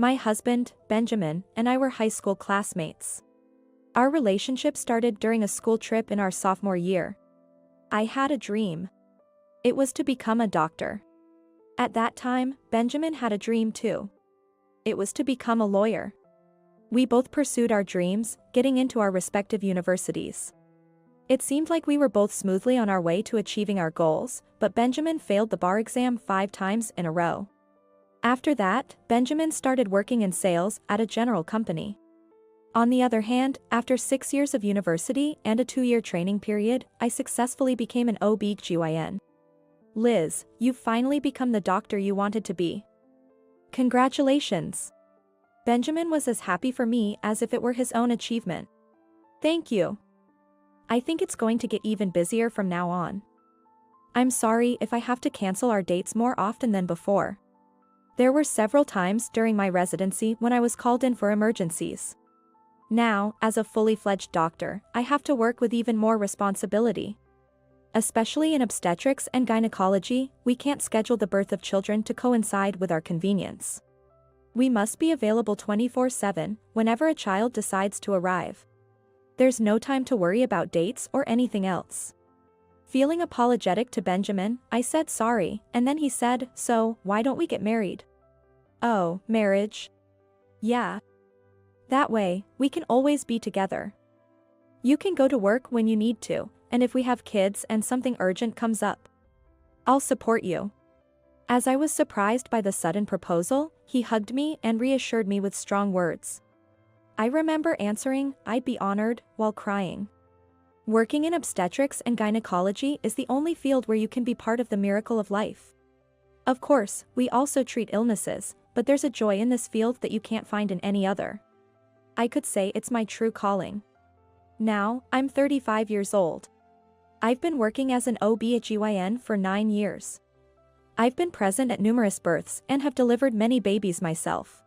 My husband, Benjamin, and I were high school classmates. Our relationship started during a school trip in our sophomore year. I had a dream. It was to become a doctor. At that time, Benjamin had a dream too. It was to become a lawyer. We both pursued our dreams, getting into our respective universities. It seemed like we were both smoothly on our way to achieving our goals, but Benjamin failed the bar exam 5 times in a row. After that, Benjamin started working in sales at a general company. On the other hand, after 6 years of university and a 2-year training period, I successfully became an OB GYN. Liz, you've finally become the doctor you wanted to be. Congratulations. Benjamin was as happy for me as if it were his own achievement. Thank you. I think it's going to get even busier from now on. I'm sorry if I have to cancel our dates more often than before. There were several times during my residency when I was called in for emergencies. Now, as a fully fledged doctor, I have to work with even more responsibility. Especially in obstetrics and gynecology, we can't schedule the birth of children to coincide with our convenience. We must be available 24/7 whenever a child decides to arrive. There's no time to worry about dates or anything else. Feeling apologetic to Benjamin, I said sorry, and then he said, "So, why don't we get married?" "Oh, marriage? Yeah. That way, we can always be together. You can go to work when you need to, and if we have kids and something urgent comes up, I'll support you." As I was surprised by the sudden proposal, he hugged me and reassured me with strong words. I remember answering, "I'd be honored," while crying. Working in obstetrics and gynecology is the only field where you can be part of the miracle of life. Of course, we also treat illnesses, but there's a joy in this field that you can't find in any other. I could say it's my true calling. Now, I'm 35 years old. I've been working as an OB/GYN for 9 years. I've been present at numerous births and have delivered many babies myself.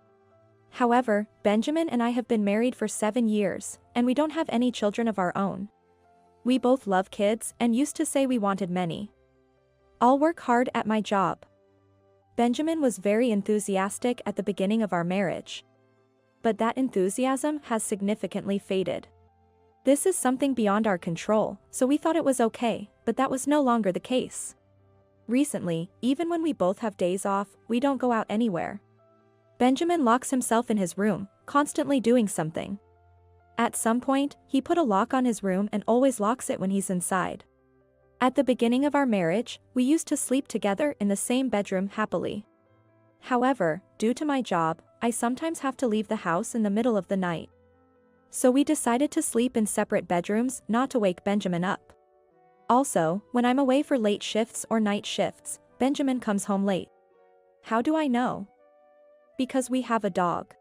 However, Benjamin and I have been married for 7 years, and we don't have any children of our own. We both love kids and used to say we wanted many. I'll work hard at my job. Benjamin was very enthusiastic at the beginning of our marriage. But that enthusiasm has significantly faded. This is something beyond our control, so we thought it was okay, but that was no longer the case. Recently, even when we both have days off, we don't go out anywhere. Benjamin locks himself in his room, constantly doing something. At some point, he put a lock on his room and always locks it when he's inside. At the beginning of our marriage, we used to sleep together in the same bedroom happily. However, due to my job, I sometimes have to leave the house in the middle of the night. So we decided to sleep in separate bedrooms not to wake Benjamin up. Also, when I'm away for late shifts or night shifts, Benjamin comes home late. How do I know? Because we have a dog.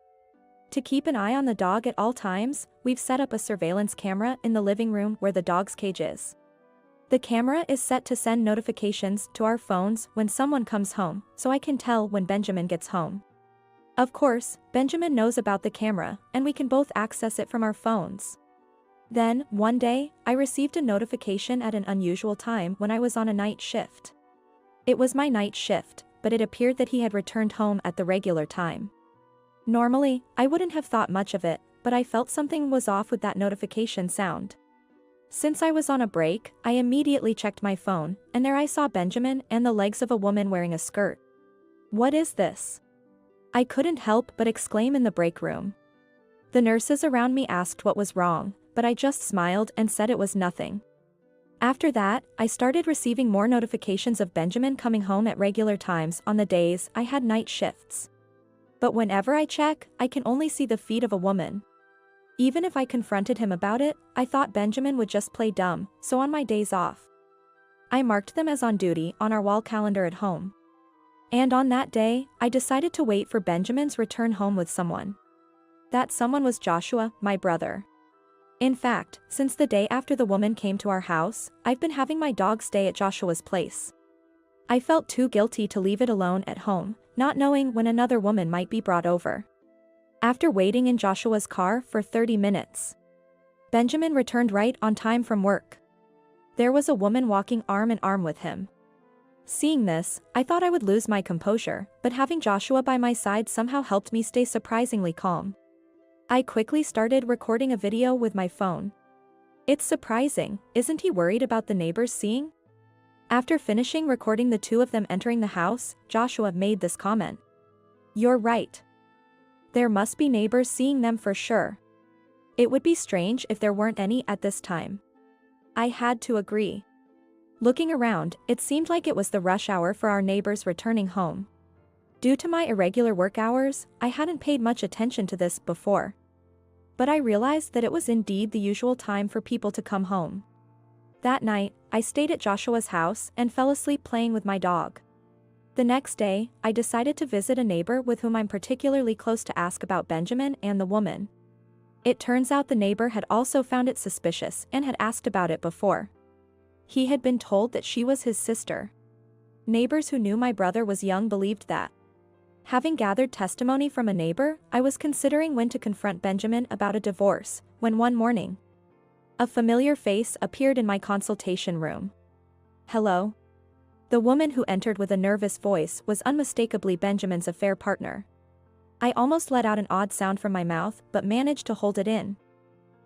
To keep an eye on the dog at all times, we've set up a surveillance camera in the living room where the dog's cage is. The camera is set to send notifications to our phones when someone comes home, so I can tell when Benjamin gets home. Of course, Benjamin knows about the camera, and we can both access it from our phones. Then, one day, I received a notification at an unusual time when I was on a night shift. It was my night shift, but it appeared that he had returned home at the regular time. Normally, I wouldn't have thought much of it, but I felt something was off with that notification sound. Since I was on a break, I immediately checked my phone, and there I saw Benjamin and the legs of a woman wearing a skirt. What is this? I couldn't help but exclaim in the break room. The nurses around me asked what was wrong, but I just smiled and said it was nothing. After that, I started receiving more notifications of Benjamin coming home at regular times on the days I had night shifts. But whenever I check, I can only see the feet of a woman. Even if I confronted him about it, I thought Benjamin would just play dumb, so on my days off, I marked them as on duty on our wall calendar at home. And on that day, I decided to wait for Benjamin's return home with someone. That someone was Joshua, my brother. In fact, since the day after the woman came to our house, I've been having my dog stay at Joshua's place. I felt too guilty to leave it alone at home, not knowing when another woman might be brought over. After waiting in Joshua's car for 30 minutes, Benjamin returned right on time from work. There was a woman walking arm in arm with him. Seeing this, I thought I would lose my composure, but having Joshua by my side somehow helped me stay surprisingly calm. I quickly started recording a video with my phone. It's surprising, isn't he worried about the neighbors seeing? After finishing recording the two of them entering the house, Joshua made this comment. You're right. There must be neighbors seeing them for sure. It would be strange if there weren't any at this time. I had to agree. Looking around, it seemed like it was the rush hour for our neighbors returning home. Due to my irregular work hours, I hadn't paid much attention to this before. But I realized that it was indeed the usual time for people to come home. That night, I stayed at Joshua's house and fell asleep playing with my dog. The next day, I decided to visit a neighbor with whom I'm particularly close to ask about Benjamin and the woman. It turns out the neighbor had also found it suspicious and had asked about it before. He had been told that she was his sister. Neighbors who knew my brother was young believed that. Having gathered testimony from a neighbor, I was considering when to confront Benjamin about a divorce, when one morning, a familiar face appeared in my consultation room. Hello? The woman who entered with a nervous voice was unmistakably Benjamin's affair partner. I almost let out an odd sound from my mouth but managed to hold it in.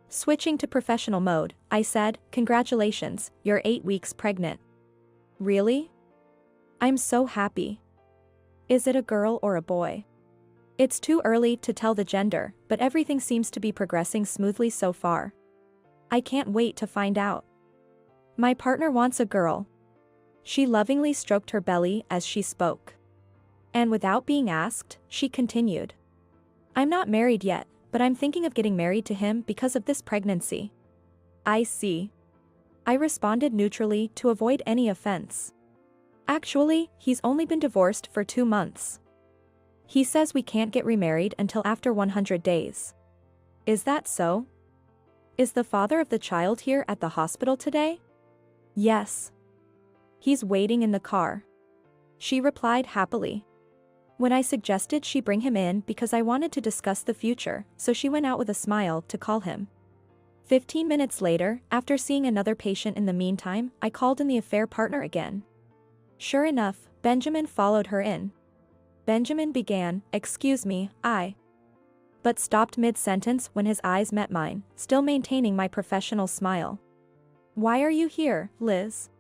Switching to professional mode, I said, "Congratulations, you're 8 weeks pregnant." Really? I'm so happy. Is it a girl or a boy? It's too early to tell the gender, but everything seems to be progressing smoothly so far. I can't wait to find out. My partner wants a girl. She lovingly stroked her belly as she spoke. And without being asked, she continued. I'm not married yet, but I'm thinking of getting married to him because of this pregnancy. I see. I responded neutrally to avoid any offense. Actually, he's only been divorced for 2 months. He says we can't get remarried until after 100 days. Is that so? Is the father of the child here at the hospital today? Yes. He's waiting in the car. She replied happily. When I suggested she bring him in because I wanted to discuss the future, so she went out with a smile to call him. 15 minutes later, after seeing another patient in the meantime, I called in the affair partner again. Sure enough, Benjamin followed her in. Benjamin began, "Excuse me, but stopped mid-sentence when his eyes met mine, still maintaining my professional smile. Why are you here, Liz?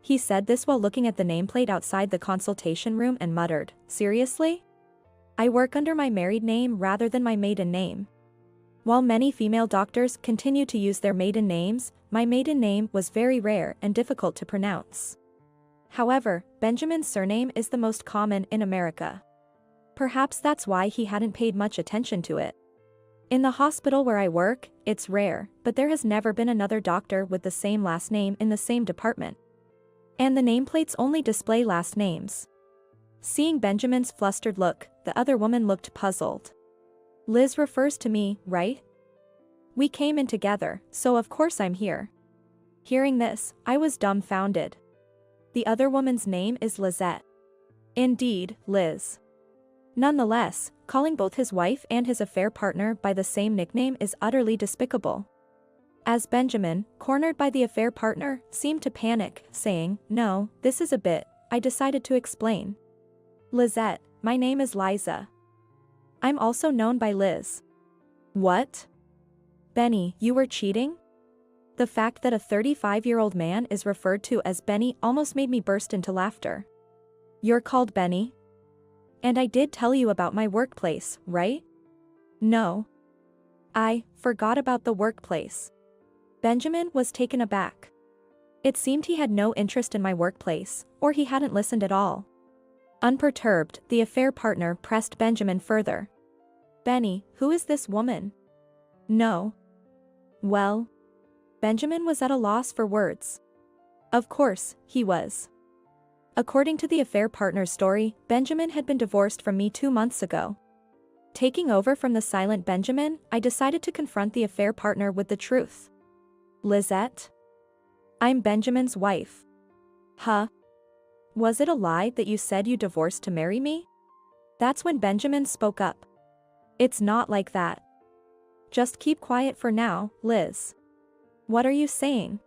He said this while looking at the nameplate outside the consultation room and muttered, "Seriously? I work under my married name rather than my maiden name." While many female doctors continue to use their maiden names, my maiden name was very rare and difficult to pronounce. However, Benjamin's surname is the most common in America. Perhaps that's why he hadn't paid much attention to it. In the hospital where I work, it's rare, but there has never been another doctor with the same last name in the same department. And the nameplates only display last names. Seeing Benjamin's flustered look, the other woman looked puzzled. Liz refers to me, right? We came in together, so of course I'm here. Hearing this, I was dumbfounded. The other woman's name is Lizette. Indeed, Liz. Nonetheless, calling both his wife and his affair partner by the same nickname is utterly despicable. As Benjamin, cornered by the affair partner, seemed to panic, saying, "No, this is a bit," I decided to explain. "Lizette, my name is Liza. I'm also known by Liz." "What? Benny, you were cheating?" The fact that a 35-year-old man is referred to as Benny almost made me burst into laughter. "You're called Benny? And I did tell you about my workplace, right?" "No. I forgot about the workplace." Benjamin was taken aback. It seemed he had no interest in my workplace, or he hadn't listened at all. Unperturbed, the affair partner pressed Benjamin further. "Benny, who is this woman?" "No." "Well?" Benjamin was at a loss for words. Of course, he was. According to the affair partner's story, Benjamin had been divorced from me 2 months ago. Taking over from the silent Benjamin, I decided to confront the affair partner with the truth. "Lizette? I'm Benjamin's wife." "Huh? Was it a lie that you said you divorced to marry me?" That's when Benjamin spoke up. "It's not like that. Just keep quiet for now, Liz." "What are you saying?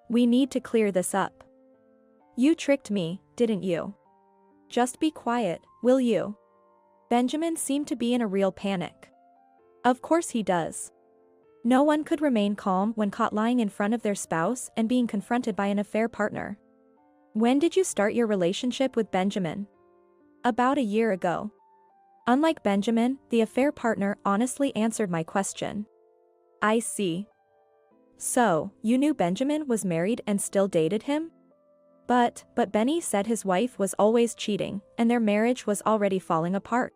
We need to clear this up." You tricked me, didn't you? Just be quiet, will you? Benjamin seemed to be in a real panic. Of course he does. No one could remain calm when caught lying in front of their spouse and being confronted by an affair partner. When did you start your relationship with Benjamin? About a year ago. Unlike Benjamin, the affair partner honestly answered my question. I see. So, you knew Benjamin was married and still dated him? But Benny said his wife was always cheating, and their marriage was already falling apart.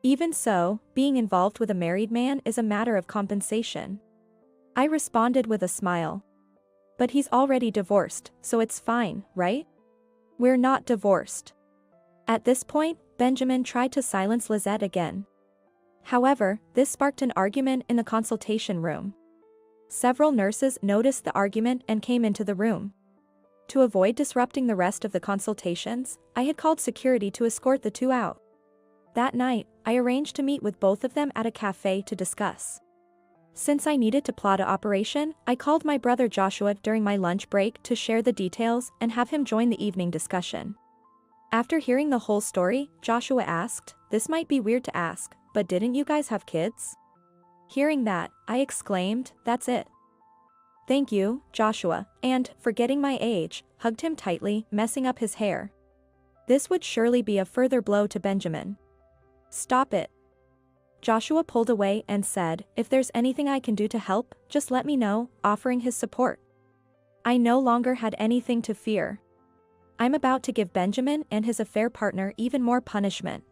Even so, being involved with a married man is a matter of compensation. I responded with a smile. But he's already divorced, so it's fine, right? We're not divorced. At this point, Benjamin tried to silence Lizette again. However, this sparked an argument in the consultation room. Several nurses noticed the argument and came into the room. To avoid disrupting the rest of the consultations, I had called security to escort the two out. That night, I arranged to meet with both of them at a cafe to discuss. Since I needed to plot an operation, I called my brother Joshua during my lunch break to share the details and have him join the evening discussion. After hearing the whole story, Joshua asked, "This might be weird to ask, but didn't you guys have kids?" Hearing that, I exclaimed, "That's it." Thank you, Joshua, and, forgetting my age, hugged him tightly, messing up his hair. This would surely be a further blow to Benjamin. Stop it. Joshua pulled away and said, "If there's anything I can do to help, just let me know," offering his support. I no longer had anything to fear. I'm about to give Benjamin and his affair partner even more punishment.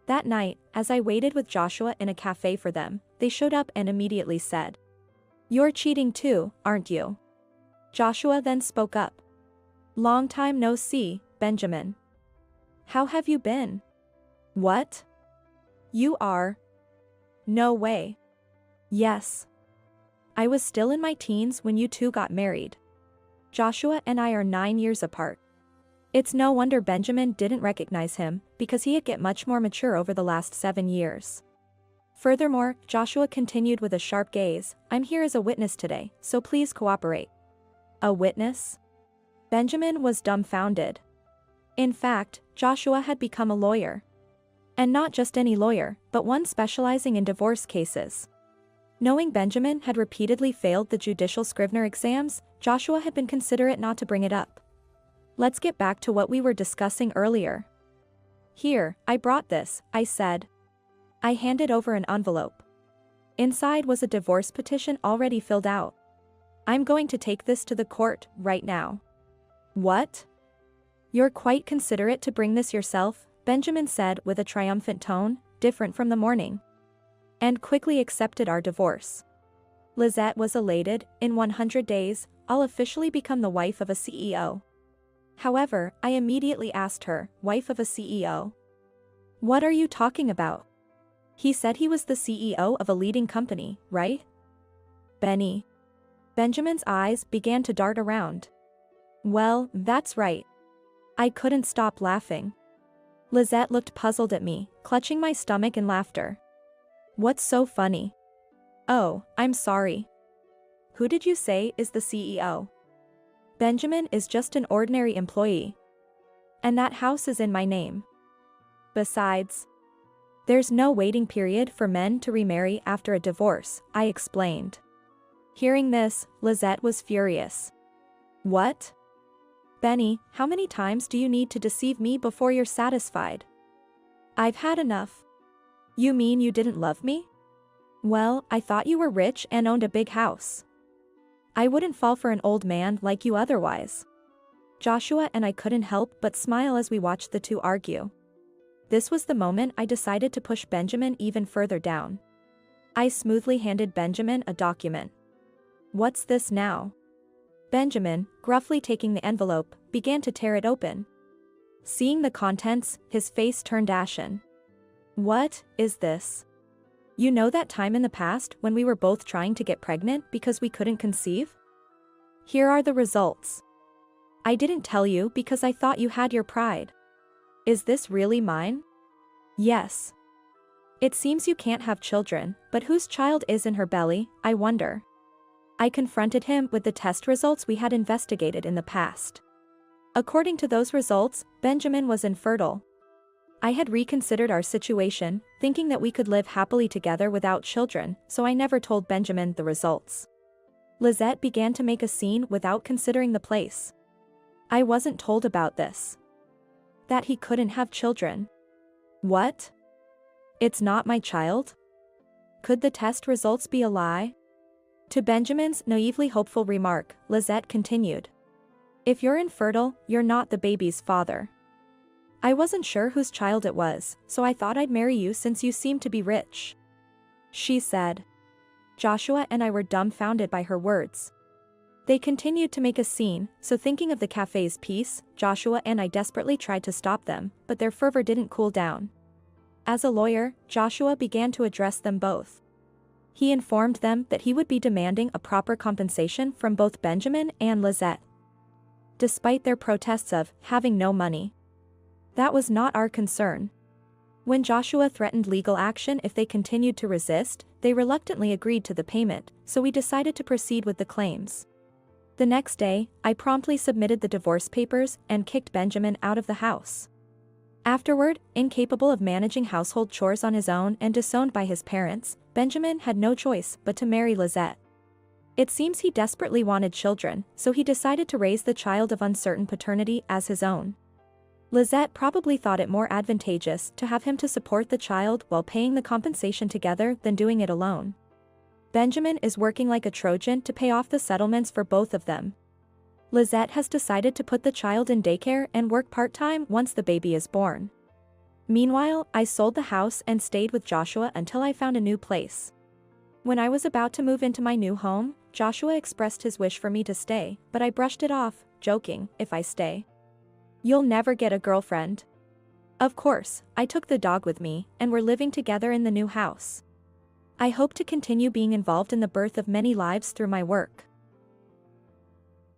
That night, as I waited with Joshua in a cafe for them, they showed up and immediately said, "You're cheating too, aren't you?" Joshua then spoke up. "Long time no see, Benjamin. How have you been?" "What? You are?" "No way." "Yes. I was still in my teens when you two got married. Joshua and I are 9 years apart." It's no wonder Benjamin didn't recognize him, because he had get much more mature over the last 7 years. Furthermore, Joshua continued with a sharp gaze, "I'm here as a witness today, so please cooperate." A witness? Benjamin was dumbfounded. In fact, Joshua had become a lawyer. And not just any lawyer, but one specializing in divorce cases. Knowing Benjamin had repeatedly failed the judicial Scrivener exams, Joshua had been considerate not to bring it up. Let's get back to what we were discussing earlier. "Here, I brought this," I said. I handed over an envelope. Inside was a divorce petition already filled out. "I'm going to take this to the court right now." "What? You're quite considerate to bring this yourself," Benjamin said with a triumphant tone, different from the morning. "And quickly accepted our divorce." Lizette was elated. In 100 days, I'll officially become the wife of a CEO. However, I immediately asked her, "Wife of a CEO? What are you talking about? He said he was the CEO of a leading company, right?" "Benny." Benjamin's eyes began to dart around. "Well, that's right." I couldn't stop laughing. Lizette looked puzzled at me, clutching my stomach in laughter. "What's so funny?" "Oh, I'm sorry. Who did you say is the CEO? Benjamin is just an ordinary employee. And that house is in my name. Besides, there's no waiting period for men to remarry after a divorce," I explained. Hearing this, Lizette was furious. "What? Benny, how many times do you need to deceive me before you're satisfied? I've had enough." "You mean you didn't love me? Well, I thought you were rich and owned a big house. I wouldn't fall for an old man like you otherwise." Joshua and I couldn't help but smile as we watched the two argue. This was the moment I decided to push Benjamin even further down. I smoothly handed Benjamin a document. "What's this now?" Benjamin, gruffly taking the envelope, began to tear it open. Seeing the contents, his face turned ashen. "What is this? You know that time in the past when we were both trying to get pregnant because we couldn't conceive? Here are the results. I didn't tell you because I thought you had your pride. Is this really mine?" "Yes." "It seems you can't have children, but whose child is in her belly, I wonder?" I confronted him with the test results we had investigated in the past. According to those results, Benjamin was infertile. I had reconsidered our situation, thinking that we could live happily together without children, so I never told Benjamin the results. Lizette began to make a scene without considering the place. I wasn't told about this. That he couldn't have children. What? It's not my child? Could the test results be a lie? To Benjamin's naively hopeful remark, Lizette continued. If you're infertile, you're not the baby's father. I wasn't sure whose child it was, so I thought I'd marry you since you seem to be rich. She said. Joshua and I were dumbfounded by her words. They continued to make a scene, so thinking of the cafe's peace, Joshua and I desperately tried to stop them, but their fervor didn't cool down. As a lawyer, Joshua began to address them both. He informed them that he would be demanding a proper compensation from both Benjamin and Lizette. Despite their protests of having no money. That was not our concern. When Joshua threatened legal action if they continued to resist, they reluctantly agreed to the payment, so we decided to proceed with the claims. The next day, I promptly submitted the divorce papers and kicked Benjamin out of the house. Afterward, incapable of managing household chores on his own and disowned by his parents, Benjamin had no choice but to marry Lizette. It seems he desperately wanted children, so he decided to raise the child of uncertain paternity as his own. Lizette probably thought it more advantageous to have him to support the child while paying the compensation together than doing it alone. Benjamin is working like a Trojan to pay off the settlements for both of them. Lizette has decided to put the child in daycare and work part-time once the baby is born. Meanwhile, I sold the house and stayed with Joshua until I found a new place. When I was about to move into my new home, Joshua expressed his wish for me to stay, but I brushed it off, joking, if I stay, you'll never get a girlfriend. Of course, I took the dog with me, and we're living together in the new house. I hope to continue being involved in the birth of many lives through my work.